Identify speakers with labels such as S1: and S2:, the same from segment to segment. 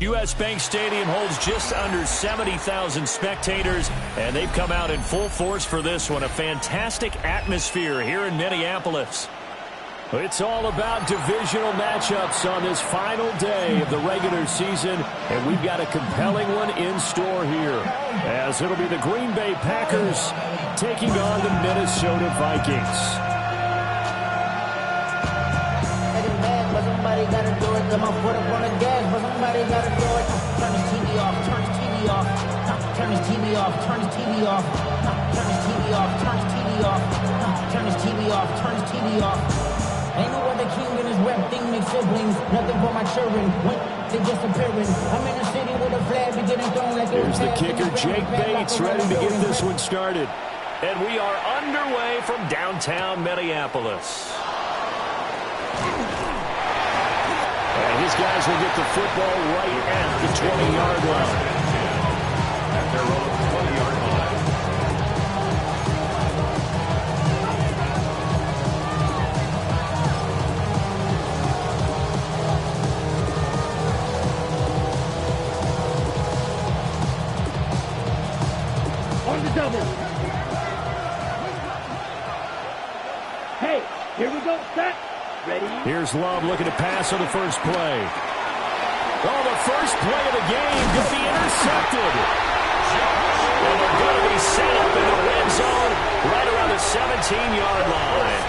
S1: U.S. Bank Stadium holds just under 70,000 spectators, and they've come out in full force for this one. A fantastic atmosphere here in Minneapolis. It's all about divisional matchups on this final day of the regular season, and we've got a compelling one in store here, as it'll be the Green Bay Packers taking on the Minnesota Vikings.
S2: Somebody gotta do it. Come on, put up on the gas, but somebody gotta do it. Turn his TV off, turn his TV off. Turn his TV off, turn his TV off. Turn his TV off, turn his TV off. Turn his TV off, turn his TV off. Ain't no other king in this rap thing, make siblings. Nothing for my children. When they disappearing. I'm in the city with a flag, be getting thrown like it was.
S1: Here's the kicker, Jake Bates, ready to get this one started. And we are underway from downtown Minneapolis. And his guys will get the football right at the 20-yard line. At their own 20-yard line.
S3: On the double. Hey, here we go, set. Ready?
S1: Here's Love looking to pass on the first play. Oh, the first play of the game could be intercepted. And they're going to be set up in the red zone right around the 17-yard line.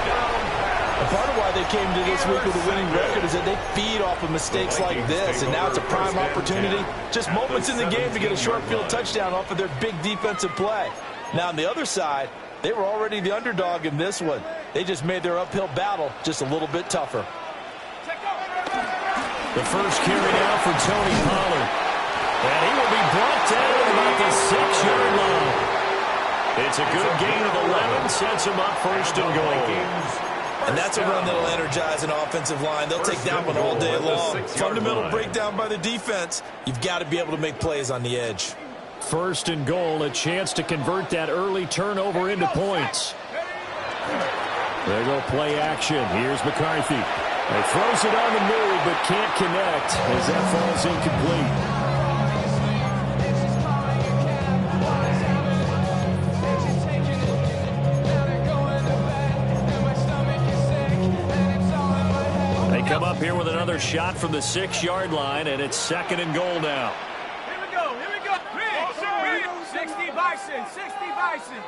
S4: And part of why they came to this week with a winning record is that they feed off of mistakes like this, and now it's a prime opportunity. Just moments in the game to get a short field touchdown off of their big defensive play. Now, on the other side, they were already the underdog in this one. They just made their uphill battle just a little bit tougher.
S1: The first carry now for Tony Pollard. And he will be brought down at about the 6-yard line. It's a good gain of 11, sets him up first and goal.
S4: And that's a run that'll energize an offensive line. They'll take that one all day long. Fundamental breakdown by the defense. You've got to be able to make plays on the edge.
S1: First and goal, a chance to convert that early turnover into points. There go play action. Here's McCarthy. He throws it on the move, but can't connect as that falls incomplete. They come up here with another shot from the 6-yard line, and it's second and goal now.
S5: Here we go, here we go. 60 Bison, 60 Bison.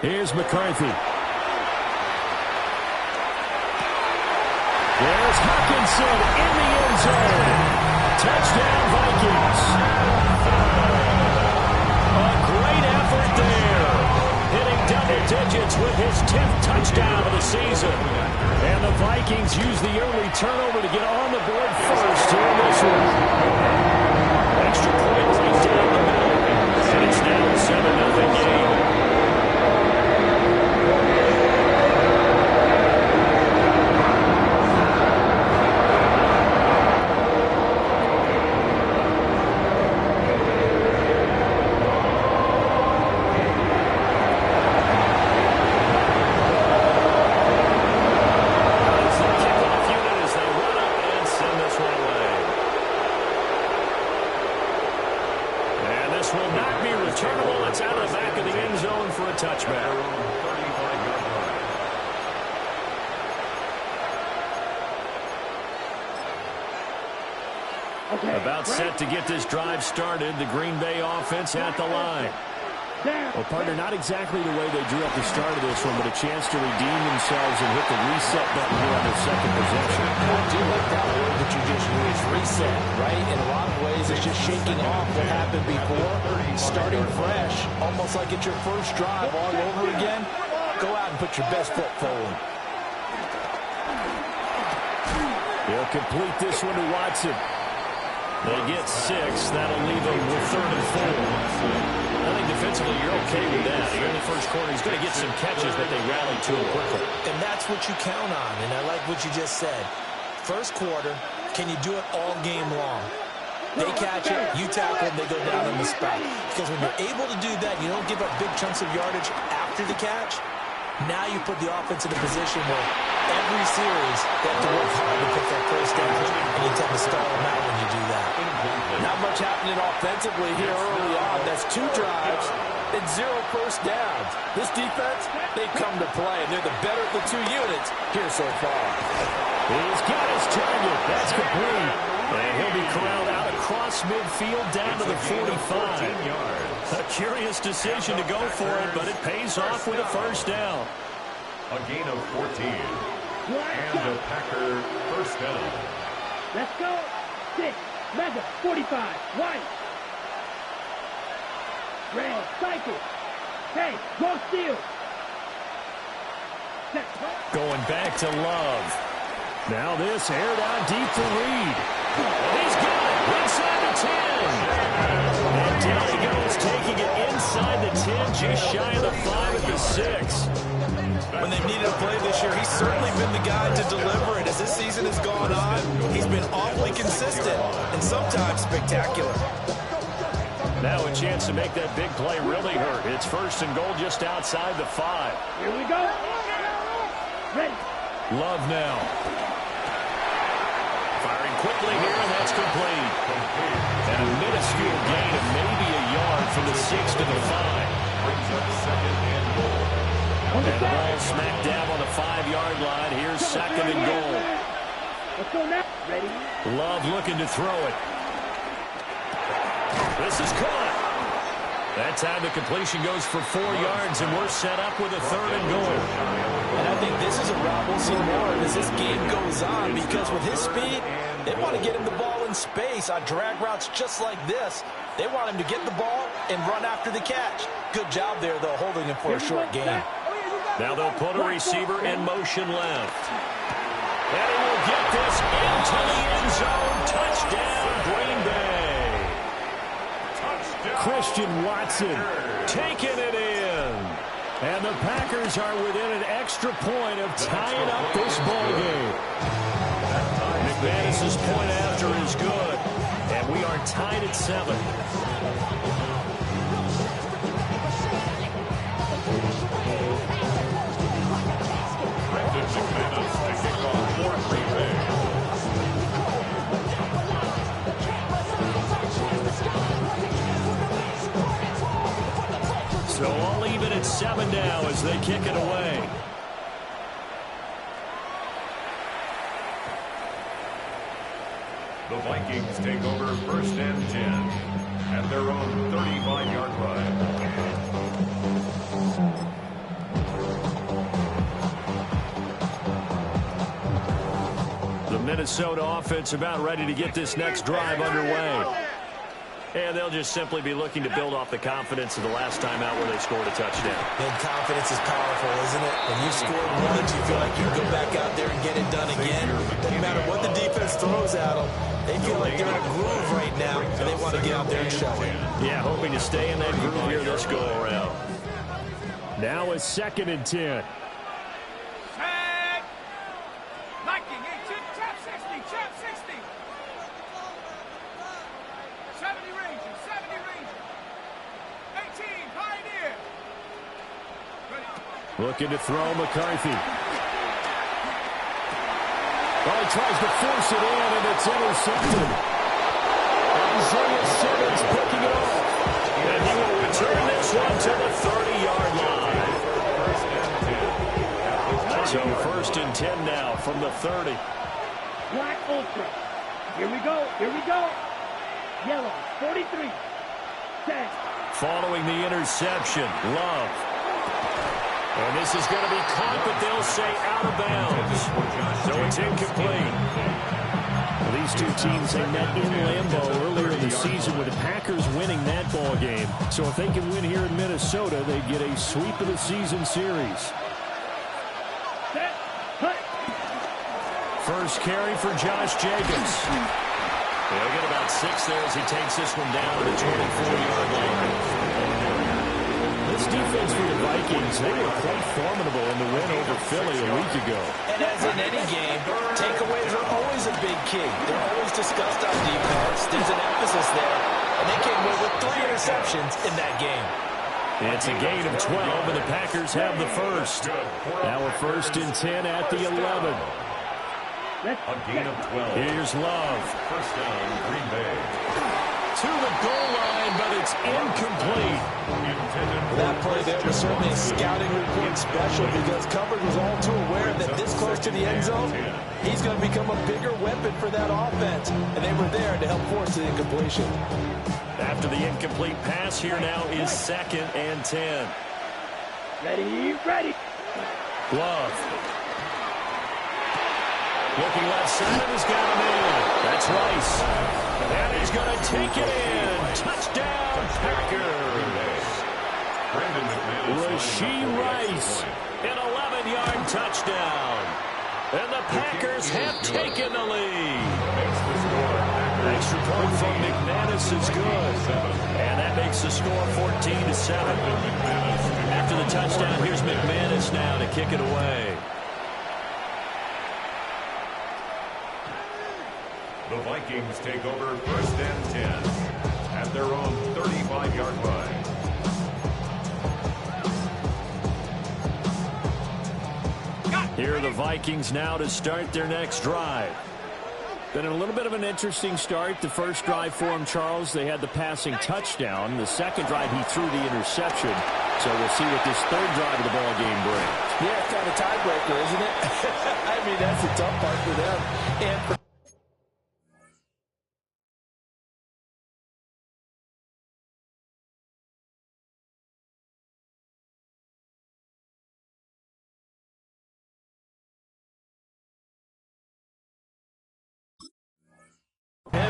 S1: Here's McCarthy. There's Hawkinson in the end zone. Touchdown, Vikings. A great effort there. Hitting double digits with his 10th touchdown of the season. And the Vikings use the early turnover to get on the board first here in this one. Extra point right down the middle. And it's now a 7-0 game. About set to get this drive started. The Green Bay offense at the line. Well, partner, not exactly the way they drew up the start of this one, but a chance to redeem themselves and hit the reset button here on their second possession.
S4: I do like that word that you just used, reset, right? In a lot of ways, it's just shaking off what happened before, starting fresh, almost like it's your first drive all over again. Go out and put your best foot forward.
S1: He'll complete this one to Watson. They get 6. That'll leave them with 3rd and 4. I think defensively you're okay with that. Here in the first quarter, he's going to get some catches, but they rally to him quickly.
S4: And that's what you count on, and I like what you just said. First quarter, can you do it all game long? They catch it, you tackle them, they go down on the spot. Because when you're able to do that, you don't give up big chunks of yardage after the catch, Now you put the offense in a position where every series they have to work hard to pick that first down, and you tend to stall them out when you do that. Not much happening offensively here early on. That's 2 drives and 0 first downs. This defense, they've come to play, and they're the better of the 2 units here so far.
S1: He's got his target. That's complete. And he'll be corralled out across midfield down to the 45. A curious decision to go for it, but it pays off with a first down.
S6: A gain of 14. And the Packer first down.
S3: Let's go. 6. Mega. 45. White. Red. Cycle. Hey, go steal.
S1: Going back to Love. Now this aired out deep for Reed. He's got it inside the 10. And down he goes, taking it inside the 10, just shy of the 5 at the 6.
S4: When they've needed a play this year, he's certainly been the guy to deliver it. As this season has gone on, he's been awfully consistent and sometimes spectacular.
S1: Now a chance to make that big play really hurt. It's first and goal just outside the 5.
S3: Here we go. Ready.
S1: Love now. Firing quickly here, and that's complete. And a minuscule gain of maybe a yard from the 6 to the 5.
S6: Brings up second and goal.
S1: And the ball smack dab on the 5-yard line. Here's second and goal.
S3: Let's go now. Ready.
S1: Love looking to throw it. This is caught. That time the completion goes for 4 yards, and we're set up with a third and goal.
S4: And I think this is a route we'll see more of as this game goes on, because with his speed, they want to get him the ball in space on drag routes just like this. They want him to get the ball and run after the catch. Good job there, though, holding him for a short gain.
S1: Now they'll put a receiver in motion left. And he will get this into the end zone. Touchdown, Green Bay. Christian Watson taking it in. And the Packers are within an extra point of tying up this ball game. McManus's point after is good. And we are tied at 7. So all even at 7 now as they kick it away.
S6: The Vikings take over first and 10 at their own 35-yard line.
S1: The Minnesota offense about ready to get this next drive underway. And they'll just simply be looking to build off the confidence of the last time out where they scored a touchdown.
S4: And confidence is powerful, isn't it? When you've scored once, you feel like you can go back out there and get it done again. No matter what the defense throws at them, they feel like they're in a groove right now, and they want to get out there and show it.
S1: Yeah, hoping to stay in that groove here this go-around. Now a 2nd and 10.
S5: Set. Liking it. Chap 60. Chap 60. 70 Rangers. 70 Rangers. 18 Pioneer. Ready.
S1: Looking to throw McCarthy. Oh, he tries to force it in, and it's intercepted. Isaiah Simmons picking it off. And he will return this one to the 30-yard line. So first and 10 now from the 30.
S3: Black Ultra. Here we go. Here we go. Yellow. 43. 10.
S1: Following the interception, Love. And this is going to be caught, but they'll say out of bounds. So it's incomplete. Well, these two teams, they met in Lambeau earlier in the season with the Packers winning that ball game. So if they can win here in Minnesota, they get a sweep of the season series.
S3: Set. Cut.
S1: First carry for Josh Jacobs. They'll get about 6 there as he takes this one down to the 24-yard line. This defense for the Vikings, they were quite formidable in the win over Philly a week ago.
S4: And as in any game, takeaways are always a big key. They're always discussed on defense. There's an emphasis there. And they came away with 3 interceptions in that game.
S1: It's a gain of 12, and the Packers have the first. Now we're 1st and 10 at the 11.
S6: A gain of 12.
S1: Here's Love.
S6: First down, Green Bay.
S1: To the goal line, but it's incomplete.
S4: That play there was certainly a scouting report special because coverage was all too aware that this close to the end zone, he's going to become a bigger weapon for that offense. And they were there to help force the incompletion.
S1: After the incomplete pass, here now is 2nd and 10.
S3: Ready.
S1: Love. Looking left side, and he's got him in. That's Rice. And he's going to take it in. Touchdown, Packers. Rashee Rice, an 11-yard touchdown. And the Packers have taken the lead. Extra point from McManus is good. And that makes the score 14-7. After the touchdown, here's McManus now to kick it away.
S6: The Vikings take over 1st and 10 at their own 35-yard line.
S1: Here are the Vikings now to start their next drive. Been a little bit of an interesting start. The first drive for him, Charles, they had the passing touchdown. The second drive, he threw the interception. So we'll see what this third drive of the ball game brings.
S4: Yeah, it's kind of a tiebreaker, isn't it? I mean, that's the tough part for them. And for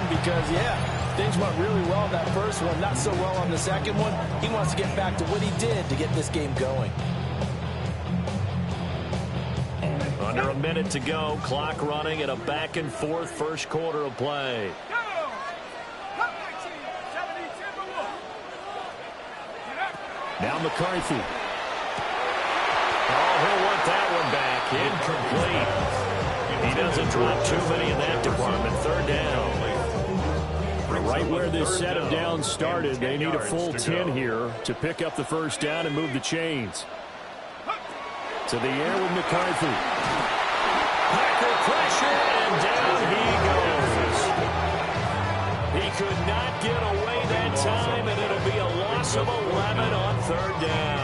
S4: because, yeah, things went really well that first one, not so well on the second one. He wants to get back to what he did to get this game going.
S1: Under a minute to go, clock running at a back-and-forth first quarter of play. Now McCarthy. Oh, he'll want that one back. Incomplete. He doesn't drop too many in that department. 3rd down. Right where this set of downs started, they need a full 10 here to pick up the first down and move the chains. To the air with McCarthy. Packer pressure, and down he goes. He could not get away that time, and it'll be a loss of 11 on 3rd down.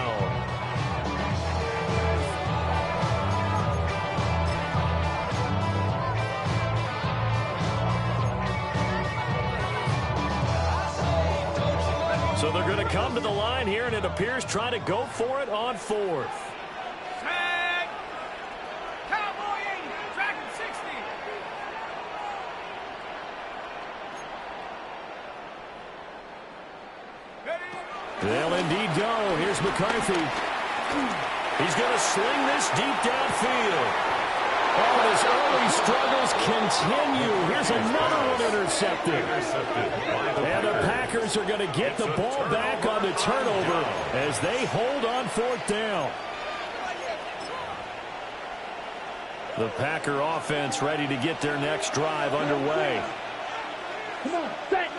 S1: So they're going to come to the line here, and it appears trying to go for it on 4th.
S5: Tag! Cowboy 80, tracking 60.
S1: They'll indeed go. Here's McCarthy. He's going to sling this deep downfield. Oh, his early struggles continue. Here's another one intercepted. And the Packers are going to get the ball back on the turnover as they hold on 4th down. The Packer offense ready to get their next drive underway.
S3: Come on, set.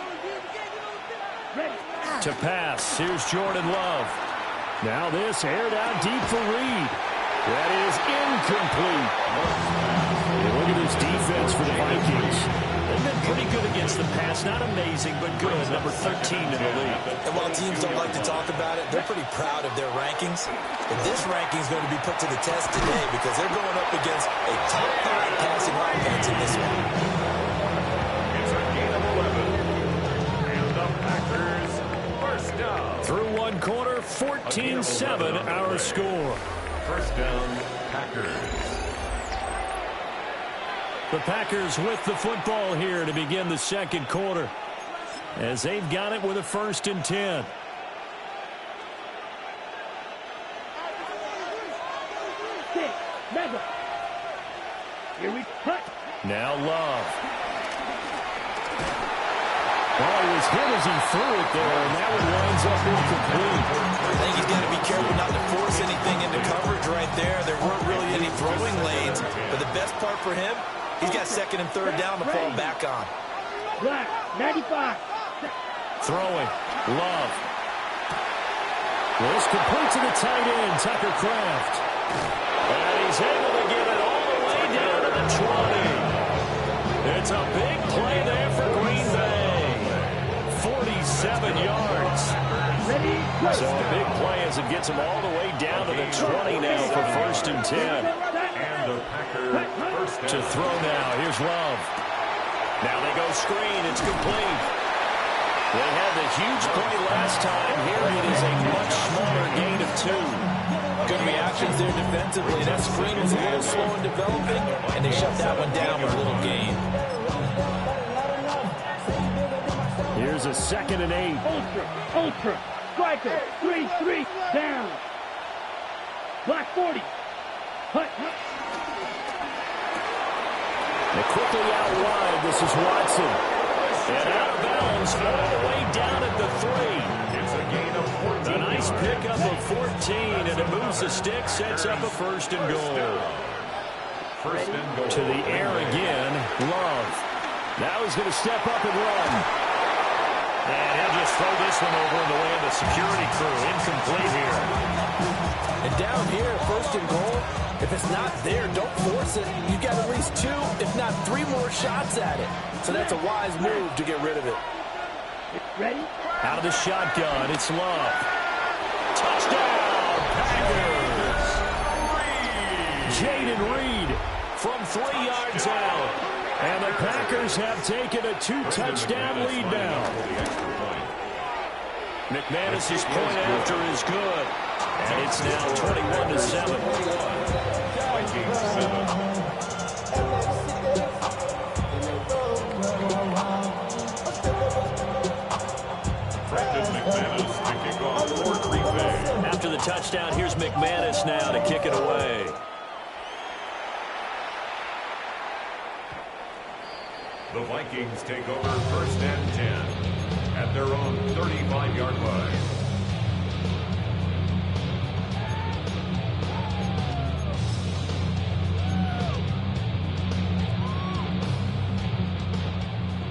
S3: Ready.
S1: To pass, here's Jordan Love. Now this aired out deep for Reed. That is incomplete. And look at this defense for the Vikings. They've been pretty good against the pass. Not amazing, but good. Number 13 in the league.
S4: And while teams don't like to talk about it, they're pretty proud of their rankings. But this ranking is going to be put to the test today because they're going up against a top 5 passing offense in this one.
S6: It's a gain of 11. And the Packers first down.
S1: Through one quarter, 14-7 our score.
S6: First down, Packers.
S1: The Packers with the football here to begin the second quarter as they've got it with a 1st and 10.
S3: Here we cut.
S1: Now Love. Oh, he was hit as he threw it there, and that one winds up incomplete.
S4: I think he's got to be careful not to force anything into coverage right there. There weren't really any throwing lanes, but the best part for him, he's got 2nd and 3rd down to fall back on.
S3: Black, 95.
S1: Throwing. Love. This complete to the tight end, Tucker Kraft. And he's able to get it all the way down to the 20. It's a big play there for Green Bay. 47 yards. So a big play as it gets him all the way down to the 20 now for 1st and 10.
S6: And the Packers first
S1: To throw now. Here's Love. Now they go screen. It's complete. They had the huge play last time. Here it is a much smaller gain of 2.
S4: Good reactions there defensively. That screen was a little slow in developing, and they shut that one down with a little gain.
S1: Here's a 2nd and 8.
S3: Ultra, striker, 3-3, down. Black 40. Hut.
S1: They're quickly out wide. This is Watson. And out of bounds all the way down at the 3.
S6: It's a gain of 14.
S1: A nice pickup of 14, and it moves the stick, sets up a 1st and goal.
S6: First and goal.
S1: To the air again, Love. Now he's going to step up and run. And he'll just throw this one over in the way of the security crew. Incomplete here.
S4: And down here, 1st and goal, if it's not there, don't force it. You got at least 2, if not 3 more shots at it. So that's a wise move to get rid of it.
S3: Ready?
S1: Out of the shotgun, it's Love. Touchdown, Packers! Jaden Reed from 3 yards out. And the Packers have taken a 2-touchdown lead now. McManus's point after is good. And it's now 21-7.
S6: Vikings 7. Brandon McManus to kick off for Green Bay.
S1: After the touchdown, here's McManus now to kick it away.
S6: The Vikings take over 1st and 10 at their own 35-yard line.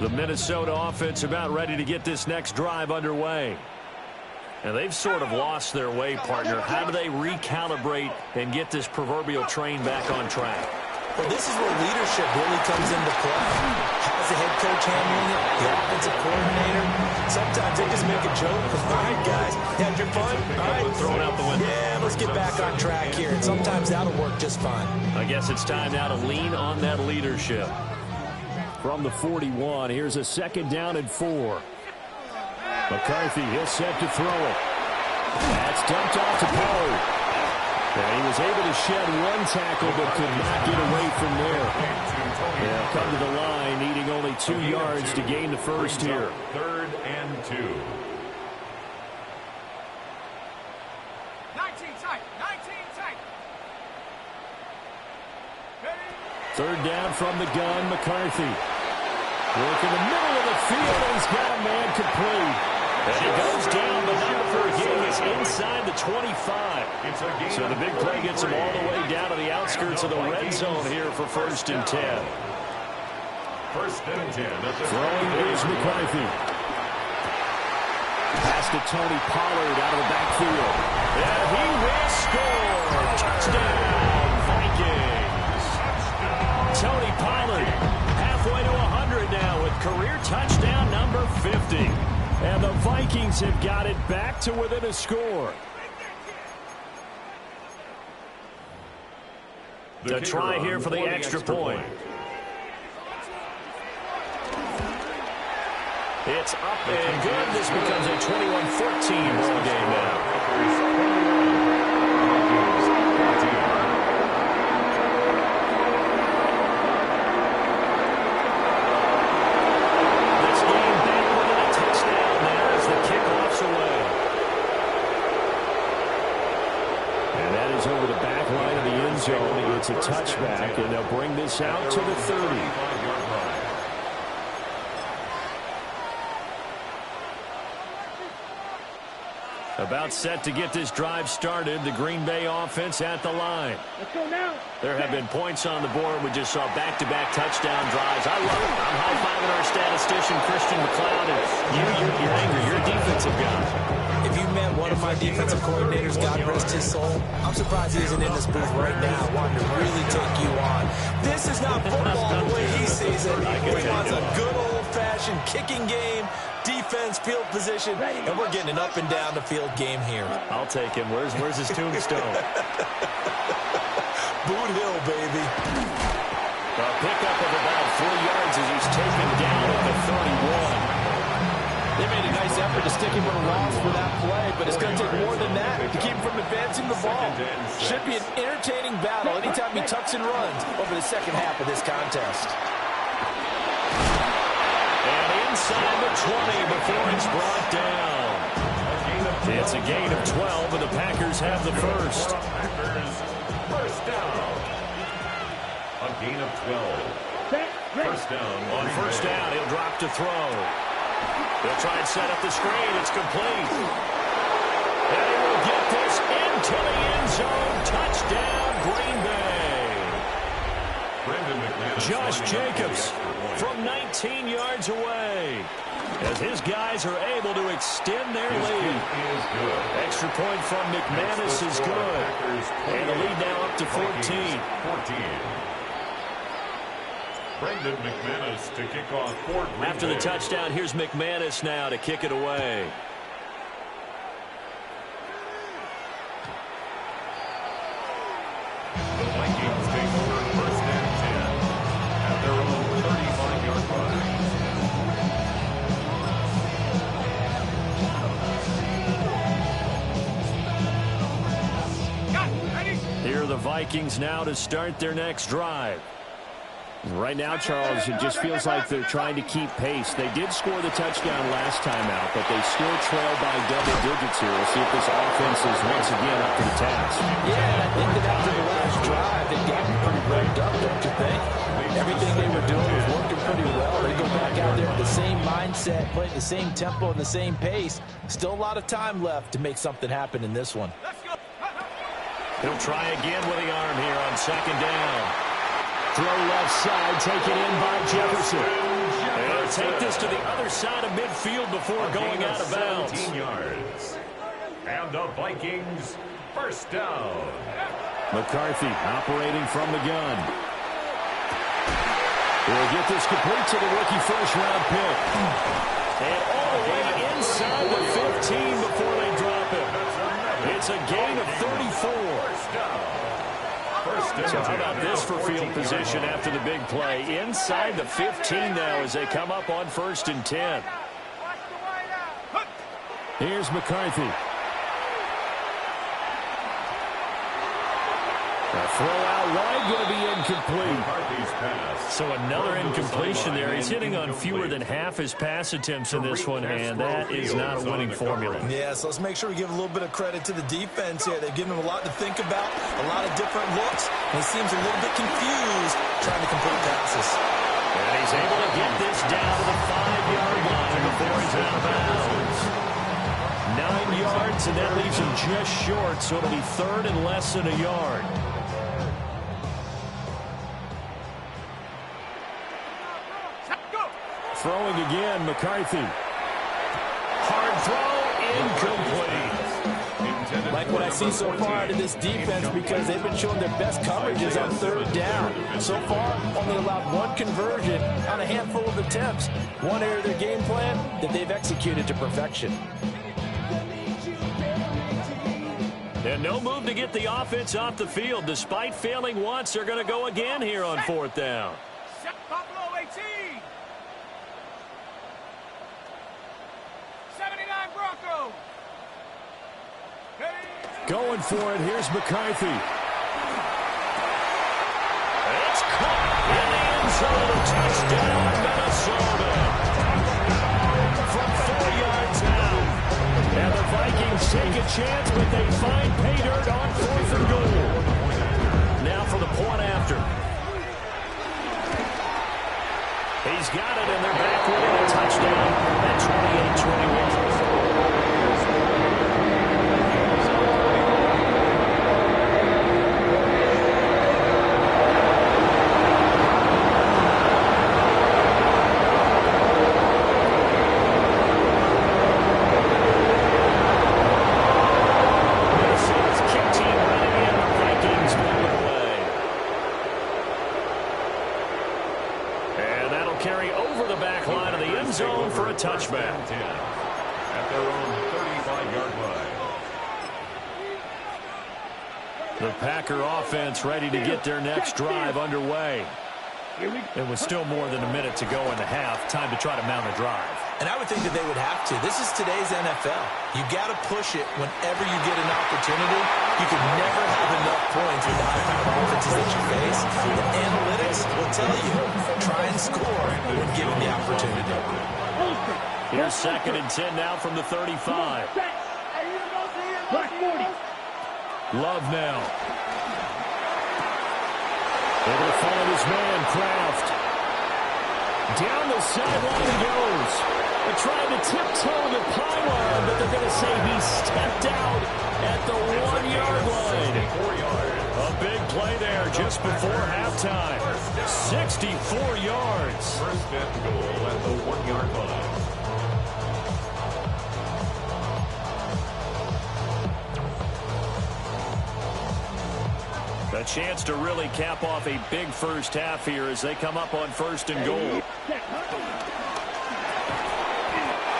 S1: The Minnesota offense about ready to get this next drive underway. And they've sort of lost their way, partner. How do they recalibrate and get this proverbial train back on track?
S4: Well, this is where leadership really comes into play. How's the head coach handling it? The offensive coordinator? Sometimes they just make a joke. All right, guys, had your fun? All right.
S1: Throw it out the window.
S4: Yeah, let's get back on track here. And sometimes that'll work just fine.
S1: I guess it's time now to lean on that leadership. From the 41, here's a 2nd down and 4. McCarthy, he'll set to throw it. That's dumped off to Pollard. And he was able to shed 1 tackle, but could not get away from there. They'll come to the line, needing only 2 yards to gain the 1st here.
S6: 3rd and 2.
S5: 19 tight. 19 tight.
S1: 3rd down from the gun, McCarthy. Work in the middle of the field, and he's got a man complete. And he goes down, but not for a gain. He's inside the 25. So the big play gets him all the way down to the outskirts of the red zone here for 1st and 10.
S6: 1st and 10.
S1: Throwing is McCarthy. Pass to Tony Pollard out of the backfield. And he will score. Touchdown, Vikings. Tony Pollard halfway to 100 now with career touchdown number 50. And the Vikings have got it back to within a score. The try here for the extra point. It's up and good. This becomes a 21-14 ball game now. It's a touchback, and they'll bring this out to the 30. About set to get this drive started. The Green Bay offense at the line.
S3: Let's go now.
S1: There have been points on the board. We just saw back-to-back touchdown drives. I love it. I'm high-fiving our statistician, Christian McLeod, and you're angry. You're a defensive guy.
S4: If you met one of my defensive coordinators, God rest his soul, I'm surprised he isn't in this booth right now wanting to really take you on. This is not football the way he sees it. He wants a good old-fashioned kicking game, defense, field position, and we're getting an up and down the field game here.
S1: I'll take him. Where's his tombstone?
S4: Boot Hill, baby.
S1: A pickup of about 4 yards as he's taken down at the 31.
S4: They made a nice effort to stick him with a loss for that play, but it's going to take more than that to keep him from advancing the ball. Should be an entertaining battle anytime he tucks and runs over the second half of this contest.
S1: And inside the 20 before it's brought down. It's a gain of 12, and the Packers have the first.
S6: First down. A gain of 12. First down.
S1: On first down, he'll drop to throw. They'll try and set up the screen. It's complete. And he will get this into the end zone. Touchdown, Green Bay. Josh Jacobs from 19 yards away. As his guys are able to extend their lead. Extra point from McManus is good. And the lead now up to 14.
S6: Brendan McManus to kick off for Green
S1: After the
S6: Bay.
S1: touchdown, here's McManus now to kick it away.
S6: The Vikings take over first and 10 at their own 35-yard line.
S1: Here are the Vikings now to start their next drive.
S7: Right now, Charles, it just feels like they're trying to keep pace. They did score the touchdown last time out, but they still trail by double digits here. We'll see if this offense is once again up to the task.
S4: Yeah, and I think that after the last drive, they got pretty revved up, don't you think? Everything they were doing was working pretty well. They go back out there with the same mindset, playing the same tempo and the same pace. Still a lot of time left to make something happen in this one.
S1: He'll try again with the arm here on second down. Throw left side, taken in by Jefferson. They'll take this to the other side of midfield before going out of bounds.
S6: 17 yards. And the Vikings first down.
S1: McCarthy operating from the gun. He'll get this complete to the rookie first-round pick. And all the way inside the 15 before they drop him. It's a gain of 34. So how about this for field position after the big play? Inside the 15 now as they come up on first and 10. Here's McCarthy. A throw out wide, going to be incomplete. So another incompletion there. He's hitting on fewer than half his pass attempts in this one, and that is not a winning formula.
S4: Yeah, so let's make sure we give a little bit of credit to the defense here. They've given him a lot to think about, a lot of different looks, and he seems a little bit confused trying to complete passes.
S1: And he's able to get this down to the 5-yard line before he's out of bounds. 9 yards, and that leaves him just short, so it'll be third and less than a yard. Throwing again, McCarthy. Hard throw, incomplete.
S4: Like what I see so far out of this defense, because they've been showing their best coverages on third down. So far, only allowed one conversion on a handful of attempts. One area of their game plan that they've executed to perfection.
S1: And no move to get the offense off the field. Despite failing once, they're going to go again here on fourth down.
S5: Buffalo 18. 79 Broncos.
S1: Going for it. Here's McCarthy. It's caught in the end zone. Touchdown, Minnesota. From 4 yards out. And the Vikings take a chance, but they find pay dirt on fourth and goal. Now for the point after. He's got it, and they're back winning a touchdown at 28-21. The Packer offense ready to get their next drive underway. And with still more than a minute to go in the half, time to try to mount a drive.
S4: And I would think that they would have to. This is today's NFL. You got to push it whenever you get an opportunity. You can never have enough points with the high-powered offenses that you face. And analytics will tell you, try and score when given the opportunity.
S1: Here's 2nd and 10 now from the 35. Love now. Able to find his man, Kraft. Down the sideline he goes. They're trying to tiptoe the pylon, but they're going to say he stepped out at the 1-yard line. A big play there just before halftime. 64 yards.
S6: First and goal at the 1-yard line.
S1: A chance to really cap off a big first half here as they come up on 1st and goal.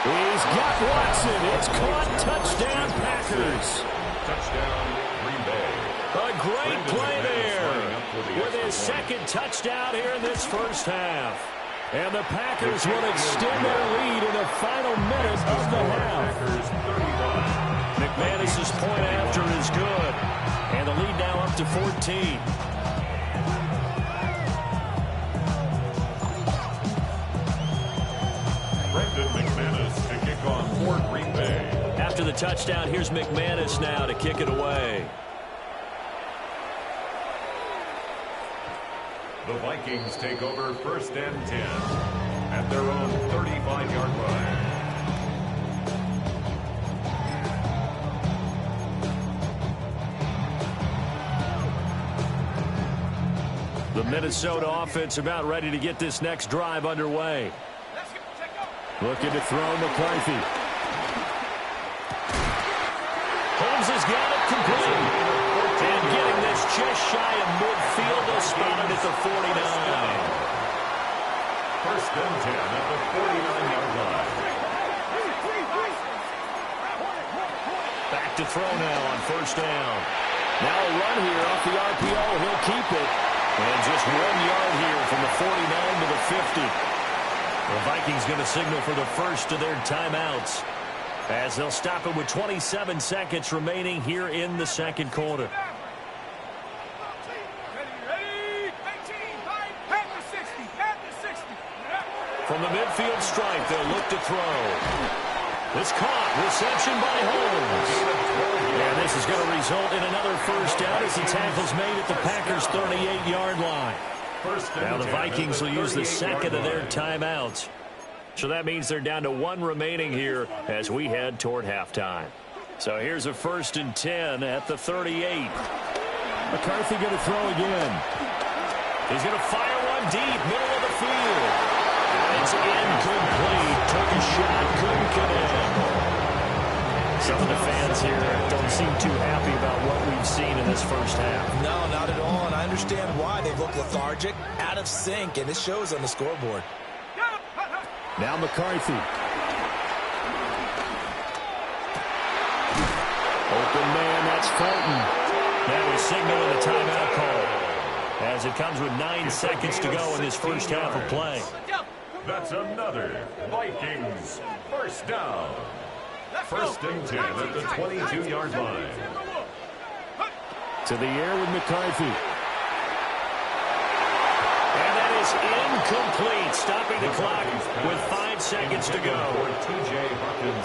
S1: He's got Watson. It's caught. Touchdown, Packers.
S6: Touchdown, Green Bay.
S1: A great play there with his 2nd touchdown here in this first half. And the Packers will extend their lead in the final minute of the half. McManus's point after is good. And the lead now up to 14.
S6: McManus to kick on for Green Bay.
S1: After the touchdown, here's McManus now to kick it away.
S6: The Vikings take over 1st and 10 at their own 35-yard line.
S1: The Minnesota offense about ready to get this next drive underway. Looking to throw McCarthy. Holmes has got it complete. And getting this just shy of midfield, they'll spot it at the 49.
S6: 1st and 10 at the 49-yard line.
S1: Back to throw now on 1st down. Now a run here off the RPO. He'll keep it. And just 1 yard here from the 49 to the 50. The Vikings going to signal for the first of their timeouts as they'll stop it with 27 seconds remaining here in the 2nd quarter. From the midfield stripe, they'll look to throw. It's caught. Reception by Holmes. And this is going to result in another first down as the tackle's made at the Packers' 38-yard line. Now the Vikings will use the 2nd of their timeouts. So that means they're down to 1 remaining here as we head toward halftime. So here's a 1st and 10 at the 38. McCarthy going to throw again. He's going to fire one deep, middle of the field. It's incomplete. Took a shot, couldn't connect. Some of the fans here don't seem too happy about what we've seen in this first half.
S4: No, not at all, and I understand why. They look lethargic, out of sync, and it shows on the scoreboard.
S1: Now McCarthy. Open man, that's Fulton. That was signaling the timeout call as it comes with 9 seconds to go in this first half of play.
S6: That's another Vikings first down. 1st and 10 at the 22-yard line.
S1: To the air with McCarthy. And that is incomplete, stopping the clock with 5 seconds to go.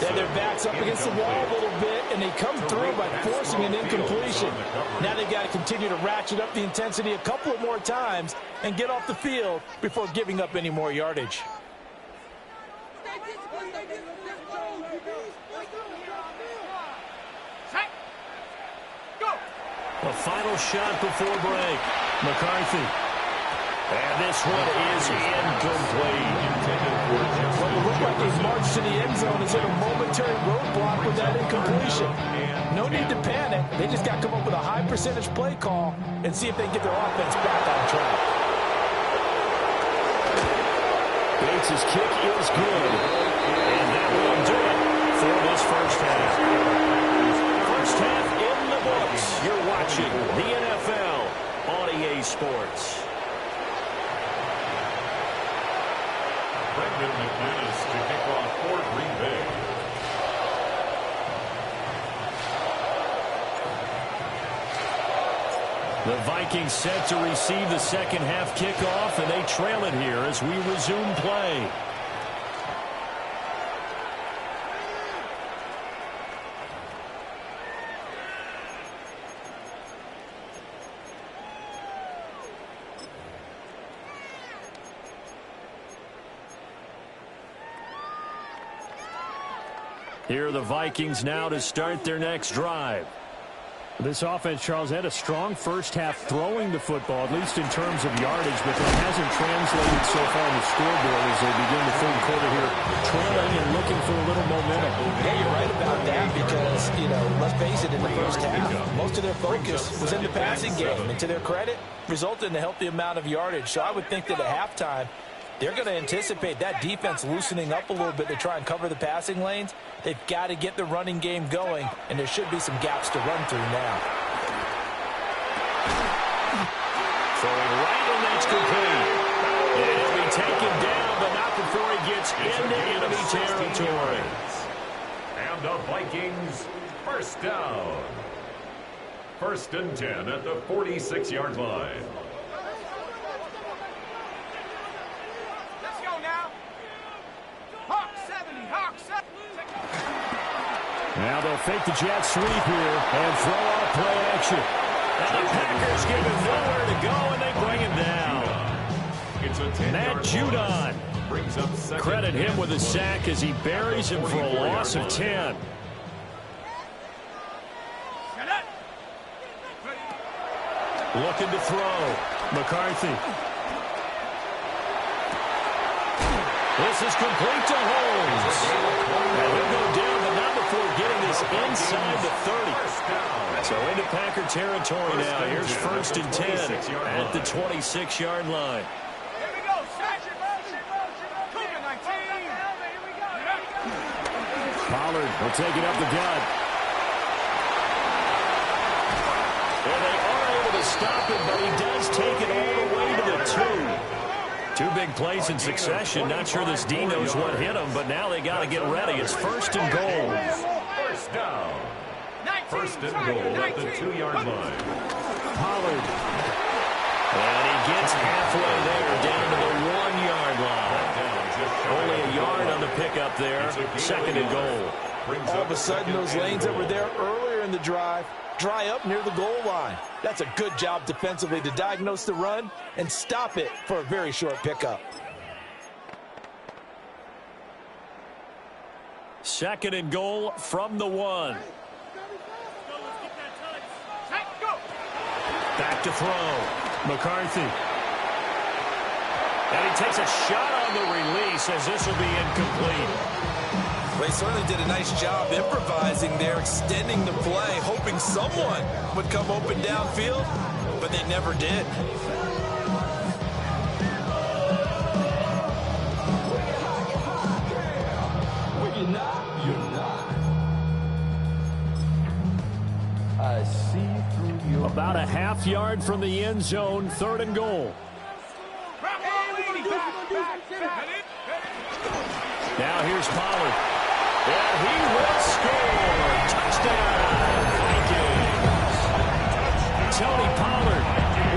S4: Yeah, their back's up against the wall a little bit, and they come through by forcing an incompletion. Now they've got to continue to ratchet up the intensity a couple of more times and get off the field before giving up any more yardage.
S1: A final shot before break. McCarthy. And this one is incomplete.
S4: Well, it looked like they marched to the end zone as in a momentary roadblock with that incompletion. No need to panic. They just got to come up with a high percentage play call and see if they can get their offense back on track.
S1: Bates' kick is good. And that will do it for this first half. First half in the books. You're watching watching the NFL on EA Sports.
S6: Brendan McManus to kick off for Green Bay.
S1: The Vikings set to receive the second half kickoff, and they trail it here as we resume play. Here are the Vikings now to start their next drive.
S7: This offense, Charles, had a strong first half throwing the football, at least in terms of yardage, but that hasn't translated so far on the scoreboard as they begin the third quarter here, trailing and looking for a little momentum.
S4: Yeah, you're right about that because, let's face it, in the first half, most of their focus was in the passing game. And to their credit, resulted in a healthy amount of yardage. So I would think that at halftime, they're going to anticipate that defense loosening up a little bit to try and cover the passing lanes. They've got to get the running game going, and there should be some gaps to run through now.
S1: Throwing right, and that's complete. And he'll be taken down, but not before he gets into enemy territory.
S6: And the Vikings first down. 1st and 10 at the 46-yard line.
S7: Now they'll fake the jet sweep here and throw off play action.
S1: And the Packers give him nowhere to go, and they bring him down.
S6: It's a 10-yard
S1: Matt Judon.
S6: Brings up second.
S1: Credit him with a sack as he buries him for a loss of 10. Looking to throw. McCarthy. This is complete to Holmes. And he'll go down, but not before getting this inside the 30. So into Packer territory now. Here's 1st and 10 at the 26-yard line.
S5: Here we go. Cougar 19.
S7: Pollard will take it up the gut.
S1: And they are able to stop him, but he does take it all the way to the 2. 2 big plays in succession. Not sure this D knows what hit him, but now they got to get ready. It's 1st and goal.
S6: First down. 1st and goal at the 2-yard line.
S7: Pollard.
S1: And he gets halfway there, down to the 1-yard line. Only a yard on the pickup there. 2nd and goal.
S4: All of a sudden, those lanes that were there earlier in the drive dry up near the goal line. That's a good job defensively to diagnose the run and stop it for a very short pickup.
S1: 2nd and goal from the 1. Back to throw. McCarthy. And he takes a shot on the release as this will be incomplete.
S4: They certainly did a nice job improvising there, extending the play, hoping someone would come open downfield, but they never did.
S8: I see through your...
S7: About a half yard from the end zone, 3rd and goal.
S1: Now here's Pollard. And he will score. Touchdown, Vikings. Tony Pollard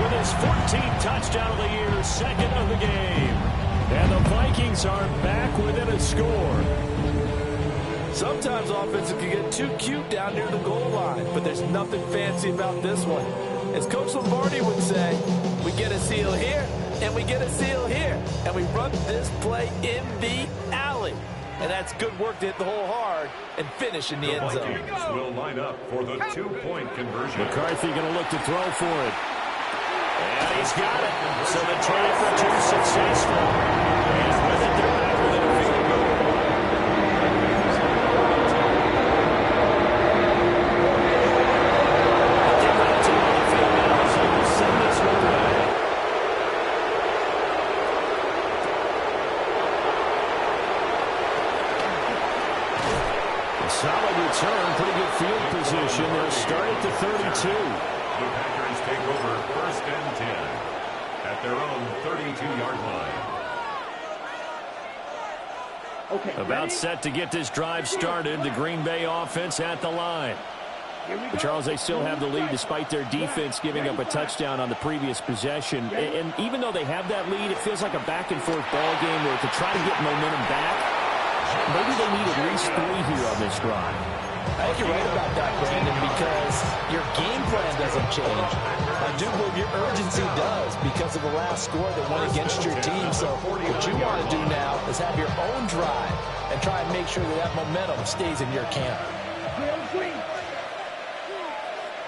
S1: with his 14th touchdown of the year, 2nd of the game. And the Vikings are back within a score.
S4: Sometimes offenses can get too cute down near the goal line, but there's nothing fancy about this one. As Coach Lombardi would say, we get a seal here, and we get a seal here, and we run this play in the alley. And that's good work to hit the hole hard and finish in the end zone.
S6: The Vikings will line up for the 2-point conversion.
S7: McCarthy going to look to throw for it.
S1: And he's got it. So the try for 2 successful. And with it, they're back within a field goal. They're back to the field now, so we'll send this one away. A solid return, pretty good field position. They'll start at the 32.
S6: The Packers take over 1st and 10 at their own 32-yard line.
S3: Okay,
S1: About
S3: ready?
S1: set to get this drive started. The Green Bay offense at the line.
S3: Here we
S1: But
S3: go.
S1: Charles, they still have the lead despite their defense giving up a touchdown on the previous possession. And even though they have that lead, it feels like a back-and-forth ball game where to try to get momentum back, maybe they need at least 3 here on this drive.
S4: I think you're right about that, Brandon, because your game plan doesn't change. I do believe your urgency does because of the last score that went against your team. So what you want to do now is have your own drive and try and make sure that that momentum stays in your camp.
S3: Green.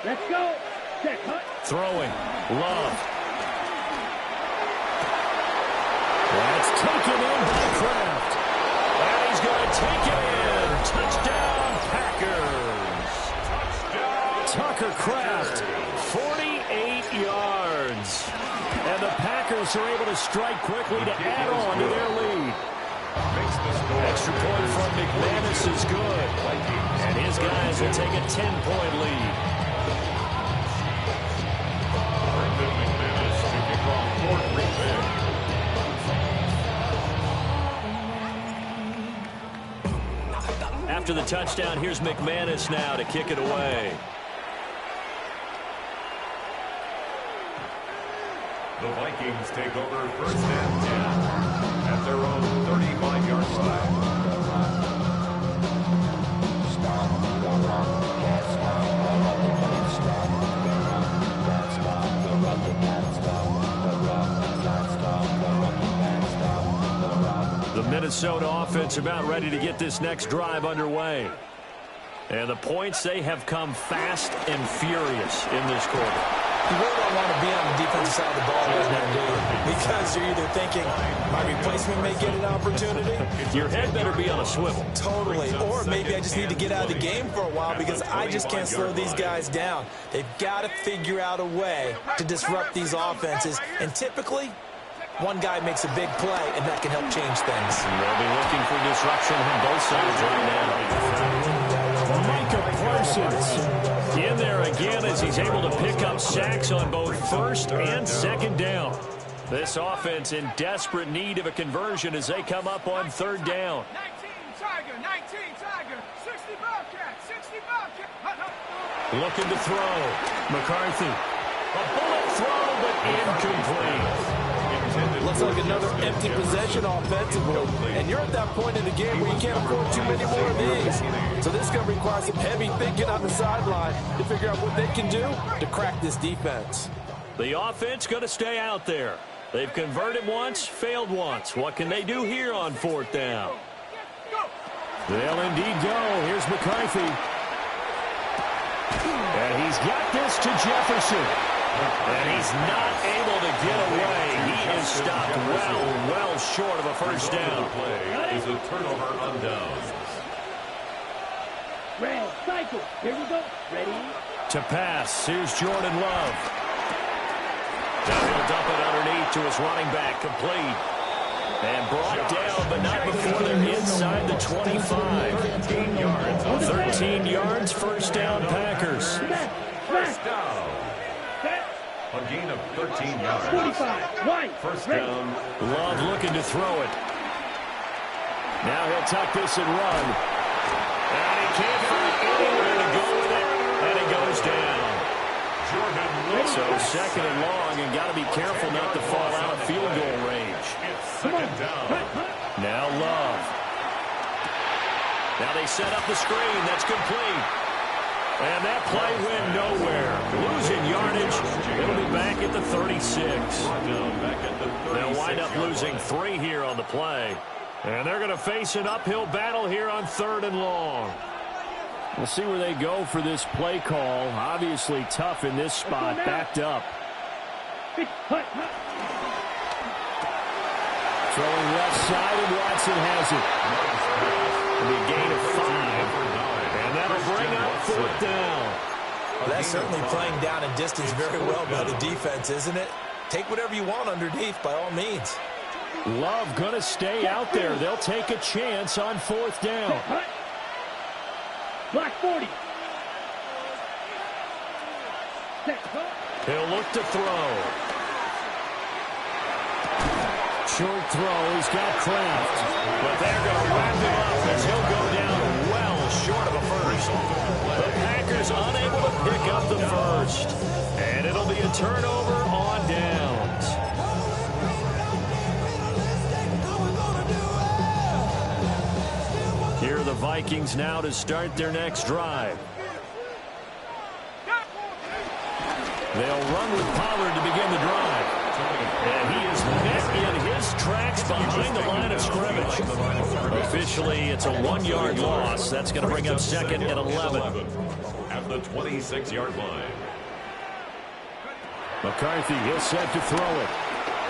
S3: Let's go. Set, cut.
S1: Throwing. Love. That's taken in by Kraft. And he's going to take it in. Touchdown, Packers. Tucker Kraft, 48 yards. And the Packers are able to strike quickly to add on to their lead. Extra point from McManus is good. And his guys will take a 10-point lead.
S6: McManus to kick off for Green Bay.
S1: After the touchdown, here's McManus now to kick it away.
S6: The Vikings take over 1st and 10 at their own 35-yard line.
S1: The Minnesota offense about ready to get this next drive underway. And the points, they have come fast and furious in this quarter.
S4: You really don't want to be on the defensive side of the ball right now, do you? Because you're either thinking, my replacement may get an opportunity.
S1: Your head better be on a swivel.
S4: Totally. Or maybe I just need to get out of the game for a while because I just can't slow these guys down. They've got to figure out a way to disrupt these offenses. And typically, one guy makes a big play, and that can help change things.
S1: They'll be looking for disruption on both sides right now. Micah Parsons in there again as he's able to pick up sacks on both 1st and 2nd down. This offense in desperate need of a conversion as they come up on 3rd down.
S5: 19 Tiger, 19 Tiger, 60 Bobcat, 60 Bobcat.
S1: Looking to throw. McCarthy. A bullet throw, but incomplete.
S4: Looks like another empty possession offensively. And you're at that point in the game where you can't afford too many more of these. So this is going to require some heavy thinking on the sideline to figure out what they can do to crack this defense.
S1: The offense going to stay out there. They've converted once, failed once. What can they do here on 4th down? They'll indeed go. Here's McCarthy. And he's got this to Jefferson. And he's not able to get away. He is stopped well short of a 1st down.
S6: Play is a turnover on downs.
S3: Red, cycle. Here we go. Ready?
S1: To pass. Here's Jordan Love. Now he'll dump it underneath to his running back. Complete. And brought down, but not before they're inside the 25.
S6: 13 yards.
S1: 13 yards, 1st down, Packers.
S6: 1st down. A gain of 13 yards.
S3: 45. White.
S6: 1st
S3: Ready.
S6: down.
S1: Love looking to throw it. Now he'll tuck this and run. And he can't find anywhere to go with it. And he goes down. So 2nd and long, and got to be careful not to fall out field goal range.
S6: It's 2nd down.
S1: Now Love. Now they set up the screen. That's complete. And that play went nowhere. Losing yardage. It'll be back at the 36. They'll wind up losing 3 here on the play. And they're going to face an uphill battle here on 3rd and long. We'll see where they go for this play call. Obviously tough in this spot. Backed up. Throwing left side, and Watson has it. It'll be a gain of 5. And that'll bring up 4th down.
S4: Well, that's certainly playing down and distance very well by the defense, isn't it? Take whatever you want underneath, by all means.
S1: Love going to stay out there. They'll take a chance on 4th down.
S3: Block 40.
S1: He'll look to throw. Short throw. He's got Kraft. But they're going to wrap him up as he'll go down well short of a first. The Packers unable to pick up the first. And it'll be a turnover on downs. Here are the Vikings now to start their next drive. They'll run with Pollard to begin the drive. And he is met in his tracks behind the line of scrimmage. Officially, it's a 1-yard loss. That's going to bring up second and 11.
S6: At the 26-yard line.
S1: McCarthy, he'll set to throw it.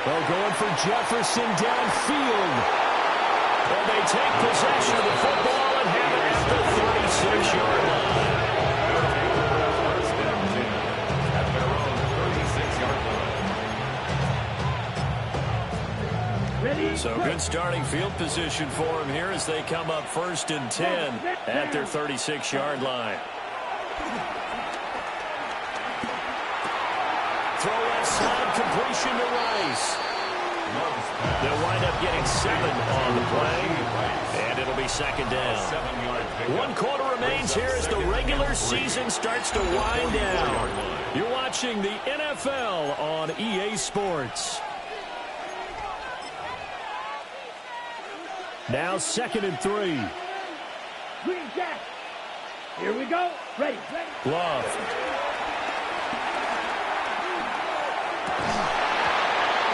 S1: They're going for Jefferson downfield. And they take possession of the football and have it at the 36-yard line. So good starting field position for him here as they come up 1st and 10 at their 36-yard line. Throw left side, completion to Rice. They'll wind up getting 7 on the play, and it'll be second down. 1 quarter remains here as the regular season starts to wind down. You're watching the NFL on EA Sports. Now 2nd and 3.
S3: Green Jack. Here we go. Ready.
S1: Love.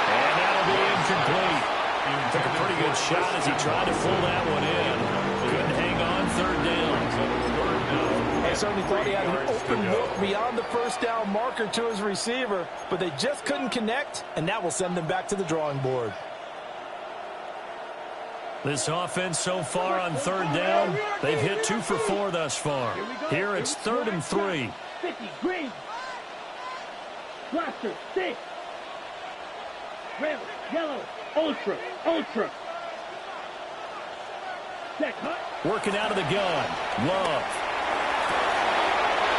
S1: And that'll be incomplete. He took a pretty good shot as he tried to pull that one in. Couldn't hang on 3rd down.
S4: I certainly thought he had an open look beyond the first down marker to his receiver, but they just couldn't connect, and that will send them back to the drawing board.
S1: This offense so far on 3rd down, they've hit 2 for 4 thus far. Here it's 3rd and 3.
S3: 50, green. Blaster, 6. Red, yellow, ultra. Check, hut.
S1: Working out of the gun. Love.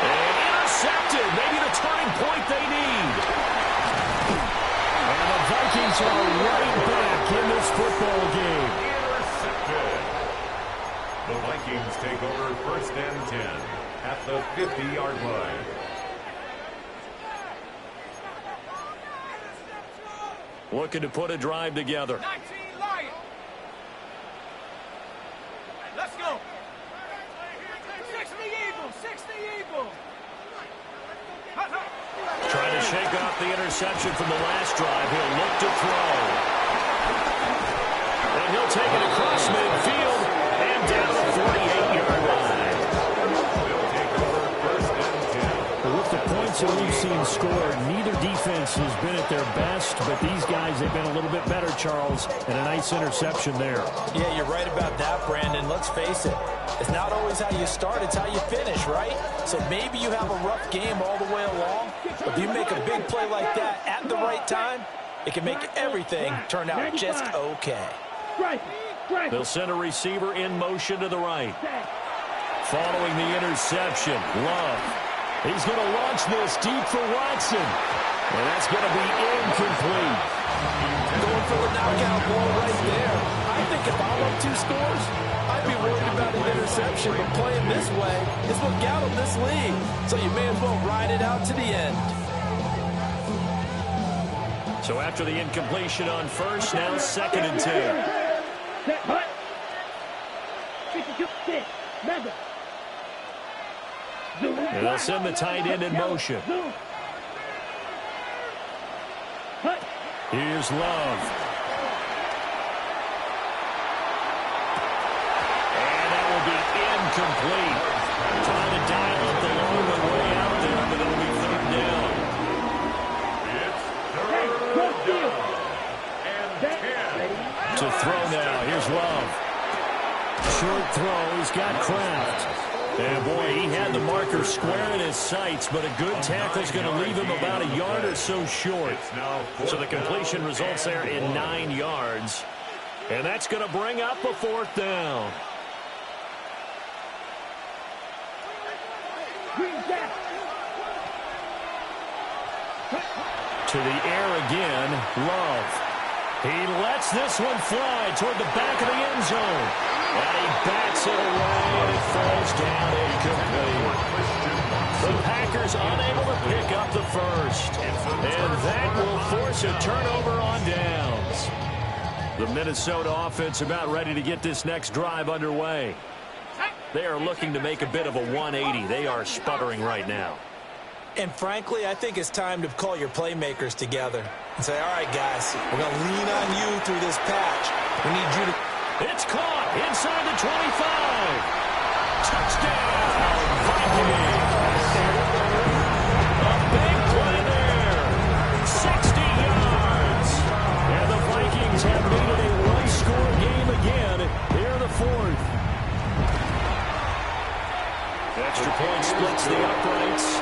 S1: And intercepted. Maybe the turning point they need. And the Vikings are right back in this football game.
S6: The Vikings take over 1st and 10 at the 50-yard line.
S1: Looking to put a drive together.
S5: 19 Lions. Let's go. 60 Eagles. 60 Eagles.
S1: Trying to shake off the interception from the last drive. He'll look to throw. And he'll take it across midfield and down the 48-yard line. With the points that we've seen scored, neither defense has been at their best, but these guys have been a little bit better, Charles, and a nice interception there.
S4: Yeah, you're right about that, Brandon. Let's face it. It's not always how you start, it's how you finish, right? So maybe you have a rough game all the way along, but if you make a big play like that at the right time, it can make everything turn out just okay.
S1: They'll send a receiver in motion to the right. Following the interception, Love. He's going to launch this deep for Watson. And that's going to be incomplete.
S4: Going for the knockout ball right there. I think if I'm up 2 scores, I'd be worried about an interception. But playing this way is what got him this lead. So you may as well ride it out to the end.
S1: So after the incompletion on first, now 2nd and 10.
S3: Set, hut. 52, 6, mega.
S1: And they'll send the tight end in motion. Here's Love. And that will be incomplete. Trying to dial up the long one way out there, but it'll be 3rd down.
S6: It's 3rd down. And 10.
S1: To throw now. Here's Love. Short throw. He's got Kraft. And, boy, he had the marker square in his sights, but a good tackle is going to leave him about a yard or so short. So the completion results there in 9 yards. And that's going to bring up a 4th down. To the air again, Love. He lets this one fly toward the back of the end zone. And he bats it away, and it falls down incomplete. The Packers unable to pick up the first. And that will force a turnover on downs. The Minnesota offense about ready to get this next drive underway. They are looking to make a bit of a 180. They are sputtering right now.
S4: And frankly, I think it's time to call your playmakers together and say, all right, guys, we're going to lean on you through this patch. We need you to...
S1: It's caught inside the 25. Touchdown, Vikings. A big play there. 60 yards. And the Vikings have made it a one-score game again here in the fourth. Extra point splits the uprights.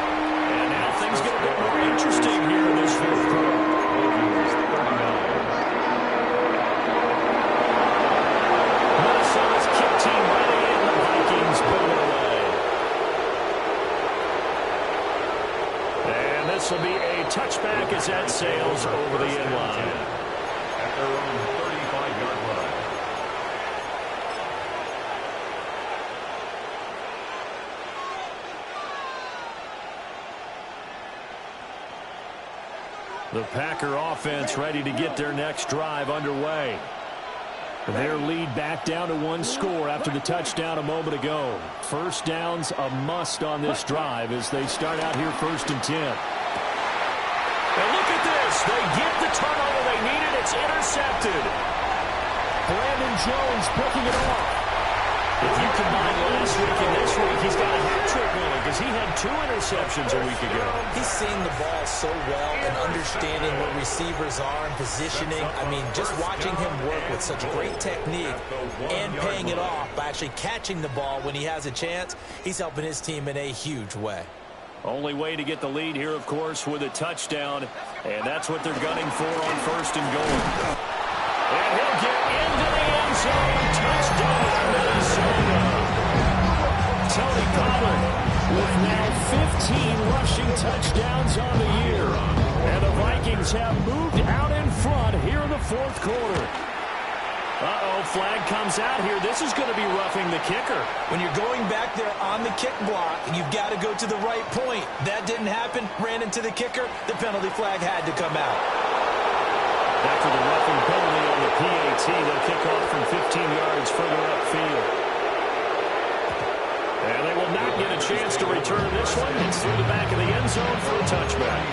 S1: And now things get a bit more interesting here in this fourth quarter. Minnesota's kick team ready, and the Vikings put it away. And this will be a touchback as that sails over the end line.
S6: At their own 35-yard line.
S1: The Packer offense ready to get their next drive underway. Their lead back down to one score after the touchdown a moment ago. First down's a must on this drive as they start out here 1st and 10. And look at this. They get the turnover they needed. It's intercepted. Brandon Jones picking it off. If you combine last week and this week, he's got a hat-trick winning because he had 2 interceptions a week ago.
S4: He's seeing the ball so well and understanding what receivers are and positioning. I mean, just watching him work with such great technique and paying it off by actually catching the ball when he has a chance, he's helping his team in a huge way.
S1: Only way to get the lead here, of course, with a touchdown, and that's what they're gunning for on 1st and goal. And he'll get into the end zone. Touchdown, Minnesota. Tony Pollard with now 15 rushing touchdowns on the year. And the Vikings have moved out in front here in the 4th quarter. Uh-oh, flag comes out here. This is going to be roughing the kicker.
S4: When you're going back there on the kick block, you've got to go to the right point. That didn't happen. Ran into the kicker. The penalty flag had to come out.
S1: After the roughing penalty on the PAT, they'll kick off from 15 yards further upfield. And they will not get a chance to return this one. It's through the back of the end zone for a touchback.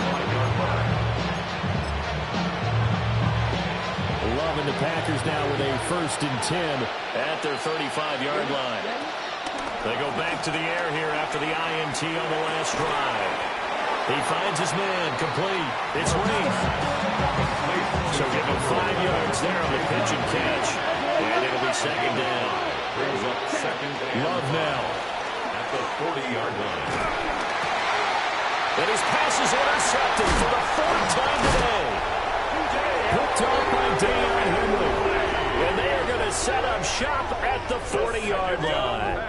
S1: Love and the Packers now with a 1st and 10 at their 35-yard line. They go back to the air here after the INT on the last drive. He finds his man, complete. It's Reef. So give him 5 yards there on the pitch and catch. And it'll be 2nd down.
S6: Brings up 2nd and
S1: Love now.
S6: At the 40-yard line.
S1: And his pass is intercepted for the 4th time today. Hooked off by Deion Henry. And they are going to set up shop at the 40-yard line.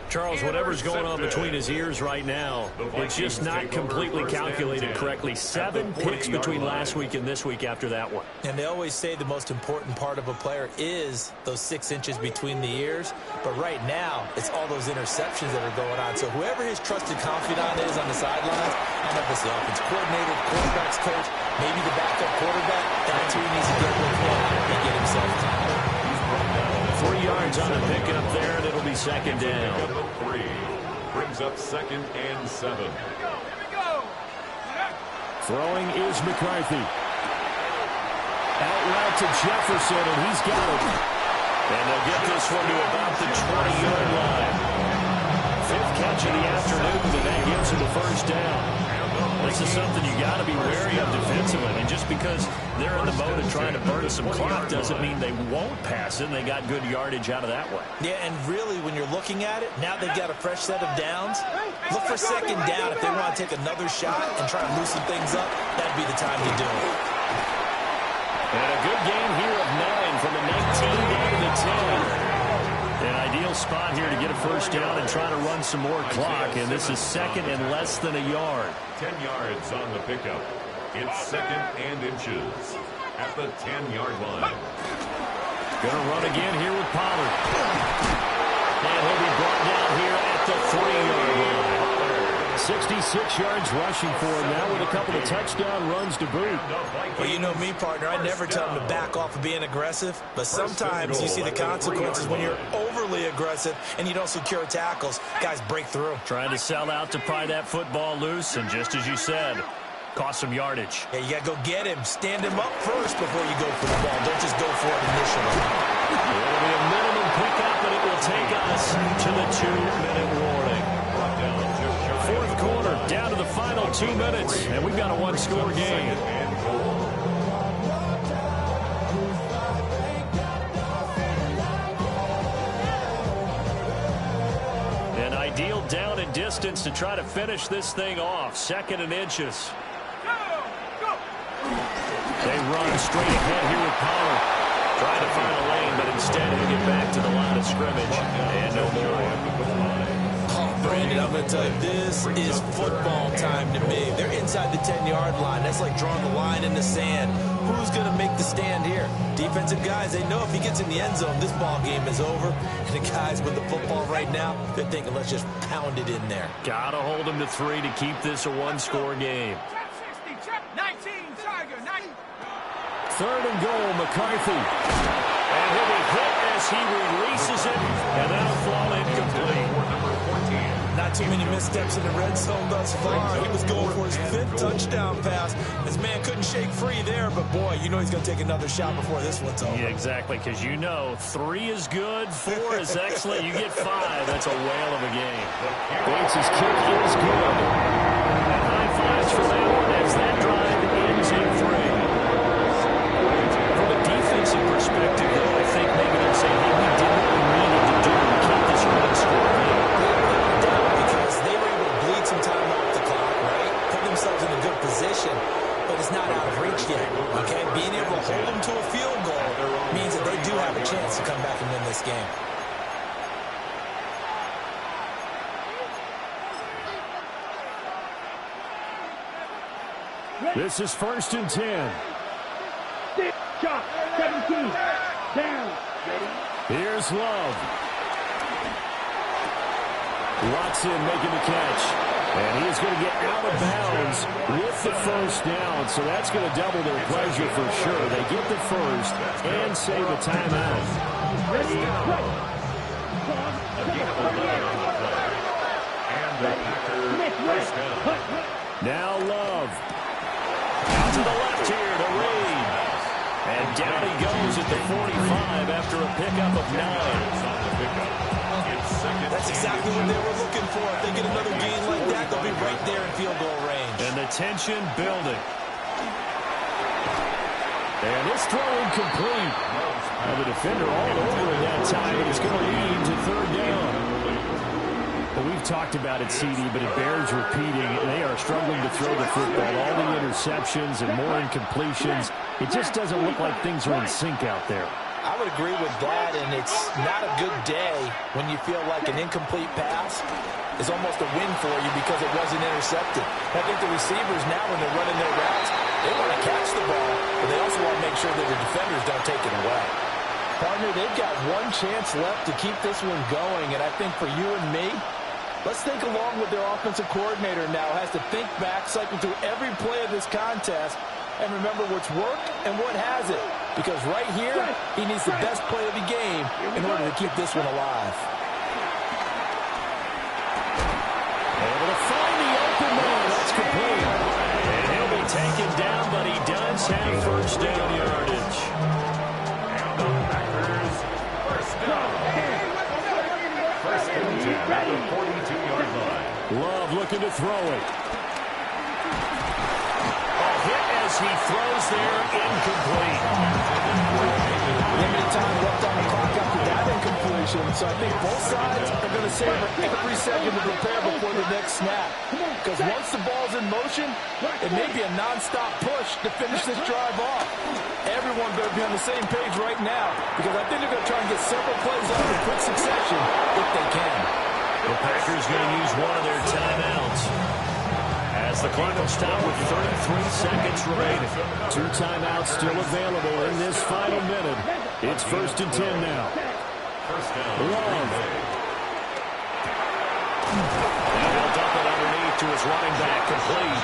S1: Charles, whatever's going on between his ears right now, it's just not completely calculated correctly. 7 picks between last week and this week after that one.
S4: And they always say the most important part of a player is those 6 inches between the ears. But right now, it's all those interceptions that are going on. So whoever his trusted confidant is on the sidelines, I don't know if it's the offense coordinator, the quarterback's coach, maybe the backup quarterback, that's who he needs to get with him and get himself time.
S1: 3 yards on the pickup there, and it'll be 2nd down.
S6: 3 brings up 2nd and 7.
S1: Throwing is McCarthy. Out route to Jefferson, and he's got it. And they'll get this one to about the 20-yard line. 5th catch of the afternoon, and that gives him the 1st down. This is something you got to be wary of defensively. And just because they're in the mode of trying to burn some clock doesn't mean they won't pass it. They got good yardage out of that way.
S4: Yeah, and really, when you're looking at it, now they've got a fresh set of downs. Look for 2nd down. If they want to take another shot and try to loosen things up, that'd be the time to do it.
S1: And a good game here of 9 from the 19 down to the 10. An ideal spot here to get a first down and try to run some more clock, and this is second and less than a yard.
S6: 10 yards on the pickup. It's second and inches at the 10-yard line.
S1: Gonna run again here with Pollard. And he'll be brought down here at the 3-yard line. 66 yards rushing for him now with a couple of touchdown runs to boot.
S4: Well, you know me, partner. I never tell him to back off of being aggressive, but sometimes you see the consequences when you're overly aggressive and you don't secure tackles. Guys break through.
S1: Trying to sell out to pry that football loose, and just as you said, cost some yardage.
S4: Yeah, you got to go get him. Stand him up first before you go for the ball. Don't just go for it initially.
S1: It'll be a minimum pickup, and it will take us to the 2-minute warning. Fourth quarter, down to the final 2 minutes, and we've got a one-score game. An ideal down and distance to try to finish this thing off. Second and inches. They run straight ahead here with Pollard. Trying to find a lane, but instead he'll get back to the line of scrimmage. And no more.
S4: Brandon, I'm going to tell you, this is football time to me. They're inside the 10-yard line. That's like drawing the line in the sand. Who's going to make the stand here? Defensive guys, they know if he gets in the end zone, this ball game is over. And the guys with the football right now, they're thinking, let's just pound it in there.
S1: Got to hold him to 3 to keep this a one-score game.
S5: 19, Tiger, 19.
S1: Third and goal, McCarthy. And he'll be hit as he releases it, and that'll fall incomplete.
S4: Not too many missteps in the red zone thus far. He was going for his 5th touchdown pass. His man couldn't shake free there, but boy, you know he's going to take another shot before this one's over.
S1: Yeah, exactly, because you know 3 is good, 4 is excellent. You get 5, that's a whale of a game. Bates' kick is good. And high fives for that one as that drive ends in 3. From a defensive perspective, though, I think maybe they'll say, hey, we did what we needed to do to keep this one-score game.
S4: Some time off the clock, right? Put themselves in a good position, but it's not out of reach yet, okay? Being able to hold them to a field goal means that they do have a chance to come back and win this game.
S1: This is 1st and 10.
S3: Shot, 17, down.
S1: Here's Love. Watson making the catch. And he is going to get out of bounds with the first down. So that's going to double their pleasure for sure. They get the first and save a timeout.
S3: Ready, go.
S1: Now Love. Out to the left here to Reed. And down he goes at the 45 after a pickup of 9.
S4: That's exactly what they were looking for. If they get another gain like that, they'll be right there in field goal range.
S1: And the tension building. And this throw incomplete. Now the defender all over it that time, and it's going to lead to 3rd down. Well, we've talked about it, CD, but it bears repeating. They are struggling to throw the football. All the interceptions and more incompletions. It just doesn't look like things are in sync out there.
S4: I would agree with that, and it's not a good day when you feel like an incomplete pass is almost a win for you because it wasn't intercepted. I think the receivers now, when they're running their routes, they want to catch the ball, but they also want to make sure that the defenders don't take it away.
S8: Partner, they've got one chance left to keep this one going, and I think for you and me, let's think along with their offensive coordinator now. Has to think back, cycle through every play of this contest, and remember what's worked and what hasn't. Because right here, he needs the best play of the game in order to keep this one alive.
S1: Able to find the open man. That's complete. And he'll be taken down, but he does have first down yardage.
S6: And the Packers, first down. First and 10 at the 42-yard line.
S1: Love looking to throw it. He throws there, incomplete.
S8: Limited time left on the clock after that incomplete. situation, so I think both sides are going to savor every second to prepare before the next snap. Because once the ball's in motion, it may be a non-stop push to finish this drive off. Everyone better be on the same page right now, because I think they're going to try and get several plays out in quick succession if they can.
S1: The Packers going to use one of their timeouts, as the clock will stop with 33 seconds remaining.
S7: 2 timeouts still available in this final minute. It's 1st and 10 now. Love.
S1: And he'll dump it underneath to his running back, complete.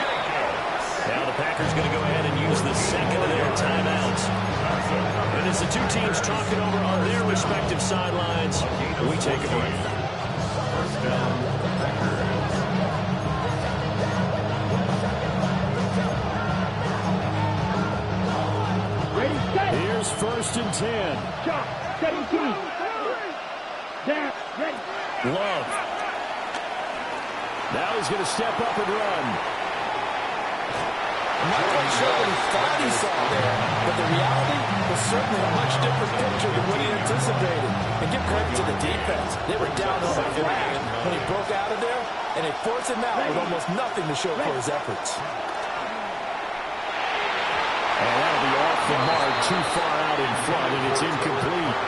S1: Now the Packers going to go ahead and use the second of their timeouts. And as the two teams talking over on their respective sidelines, we take a break.
S6: First down, Packers.
S7: Here's 1st and 10.
S3: Shot, 17. Down, ready.
S7: Love. Now he's going to step up and run.
S8: I'm not quite sure what he thought he saw there, but the reality was certainly a much different picture than what he anticipated. And give credit to the defense. They were down on the flag when he broke out of there, and they forced him out with almost nothing to show for his efforts.
S7: And that'll be off the mark, too far out in front, and it's incomplete.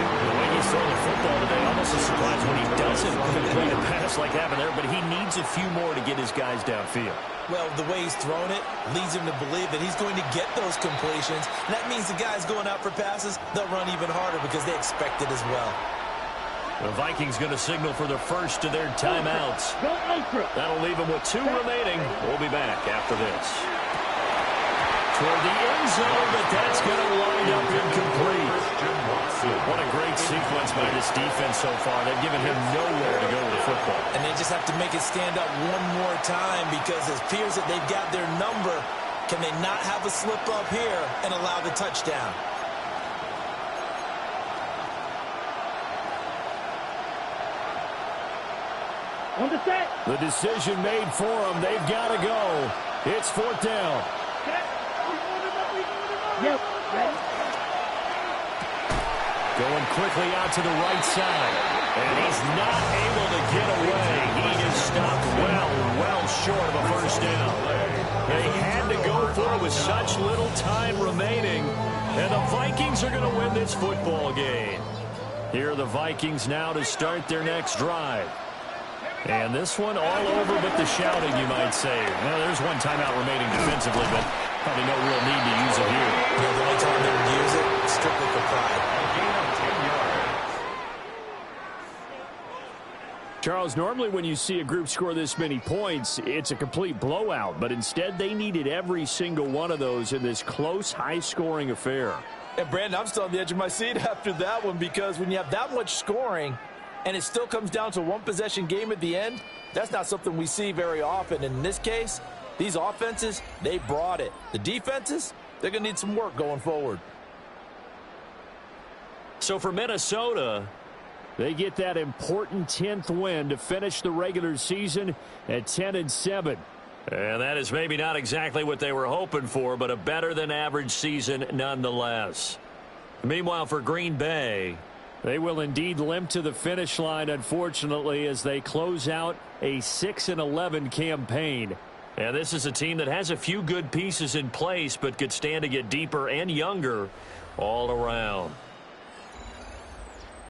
S1: The way he's throwing the football today, almost a surprise when he doesn't complete a pass like happened there, but he needs a few more to get his guys downfield.
S8: Well, the way he's thrown it leads him to believe that he's going to get those completions. And that means the guys going out for passes, they'll run even harder because they expect it as well.
S1: The Vikings going to signal for the first of their timeouts. That'll leave them with 2 remaining. We'll be back after this. Toward the end zone, but that's going to wind up incomplete. What a great sequence by this defense so far. They've given him nowhere to go with the football.
S8: And they just have to make it stand up one more time because it appears that they've got their number. Can they not have a slip up here and allow the touchdown?
S3: On the set.
S7: The decision made for them. They've got to go. It's 4th down.
S3: Yep, ready.
S7: Going quickly out to the right side.
S1: And he's not able to get away. He is stopped well short of a first down. They had to go for it with such little time remaining. And the Vikings are going to win this football game. Here are the Vikings now to start their next drive. And this one all over but the shouting, you might say. Well, there's one timeout remaining defensively, but probably no real need to use it here.
S8: Yeah, the only time they would use it, strictly for pride.
S7: Charles, normally when you see a group score this many points, it's a complete blowout. But instead, they needed every single one of those in this close, high-scoring affair.
S8: And, Brandon, I'm still on the edge of my seat after that one because when you have that much scoring and it still comes down to a one-possession game at the end, that's not something we see very often. And in this case, these offenses, they brought it. The defenses, they're going to need some work going forward.
S1: So for Minnesota,
S7: they get that important 10th win to finish the regular season at 10-7.
S1: And that is maybe not exactly what they were hoping for, but a better-than-average season nonetheless. Meanwhile, for Green Bay,
S7: they will indeed limp to the finish line, unfortunately, as they close out a 6-11 campaign.
S1: And this is a team that has a few good pieces in place, but could stand to get deeper and younger all around.